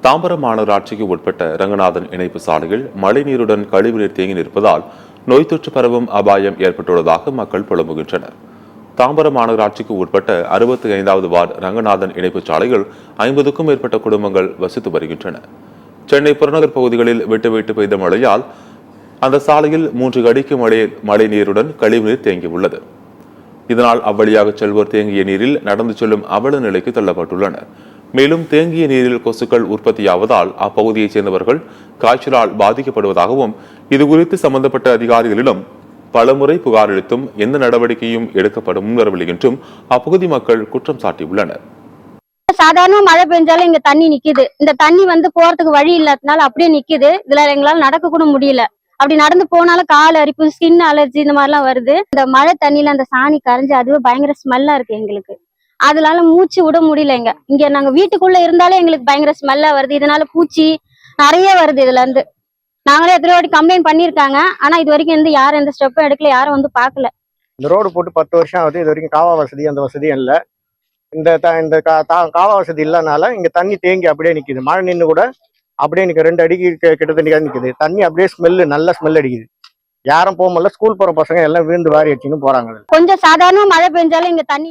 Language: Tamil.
தாம்பரம் மாநகராட்சிக்கு உட்பட்ட ரங்கநாதன் இணைப்பு சாலையில் மழைநீருடன் கழிவுநீர் தேங்கி நிற்பதால் நோய் தொற்று பரவும் அபாயம் ஏற்பட்டுள்ளதாக மக்கள் புலம்புகின்றனர். தாம்பரம் மாநகராட்சிக்கு உட்பட்ட 65வது வார்டு ரங்கநாதன் இணைப்பு சாலையில் 50க்கும் மேற்பட்ட குடும்பங்கள் வசித்து வருகின்றன. சென்னை புறநகர் பகுதிகளில் விட்டு பெய்த மழையால் அந்த சாலையில் 3 அடிக்கு மழை நீருடன் கழிவுநீர் தேங்கியுள்ளது. இதனால் அவ்வழியாக செல்வோர் தேங்கிய நீரில் நடந்து செல்லும் அவல நிலைக்கு தள்ளப்பட்டுள்ளனர். மேலும் தேங்கிய நீரில் கொசுக்கள் உற்பத்தியாவதால் அப்பகுதியைச் சேர்ந்தவர்கள் காய்ச்சலால் பாதிக்கப்படுவதாகவும் இதுகுறித்து சம்பந்தப்பட்ட அதிகாரிகளிடம் பலமுறை புகார் அளித்தும் எந்த நடவடிக்கையும் எடுக்கப்படும் முன்வரவில்லை என்றும் அப்பகுதி மக்கள் குற்றம் சாட்டியுள்ளனர். சாதாரண மழை பெஞ்சாலும் இங்க தண்ணி நிக்குது. இந்த தண்ணி போறதுக்கு வழி இல்லாதனால அப்படியே நிக்குது. இதுல எங்களால நடக்க கூட முடியல. அப்படி நடந்து போனாலும் கால் அரிப்பு, ஸ்கின் அலர்ஜி இந்த மாதிரி எல்லாம் வருது. இந்த மழை தண்ணியில அந்த சாணி கரைஞ்சு அதுவே பயங்கர ஸ்மெல்லா இருக்கு எங்களுக்கு. அதனால மூச்சு விட முடியல. இங்க நாங்க வீட்டுக்குள்ள இருந்தாலே எங்களுக்கு பயங்கர ஸ்மெல்லா வருது. இதனால பூச்சி நிறைய வருது. இதுல இருந்து நாங்களே எத்தனை வாட்டி கம்ப்ளைண்ட் பண்ணிருக்காங்க. ஆனா இது வரைக்கும் யாரும் எந்த ஸ்டெப்பும் எடுக்கல, யாரும் பாக்கல. இந்த ரோடு போட்டு 10 வருஷம் ஆகுது. இது வரைக்கும் காவா வசதி அந்த வசதியும் இல்லை. இந்த காவா வசதி இல்லைனால இங்க தண்ணி தேங்கி அப்படியே நிக்குது. மழை நின்று கூட அப்படியே நிக்க 2 அடிக்கு கிட்டத்தட்ட நிக்குது. தண்ணி அப்படியே ஸ்மெல்லு, நல்ல ஸ்மெல் அடிக்குது. யாரும் போக முடியல. ஸ்கூல் போற பசங்க எல்லாம் வீண்டு வாரி அடிச்சுன்னு போறாங்க. கொஞ்சம் சாதாரண மழை பெஞ்சாலும் இங்க தண்ணி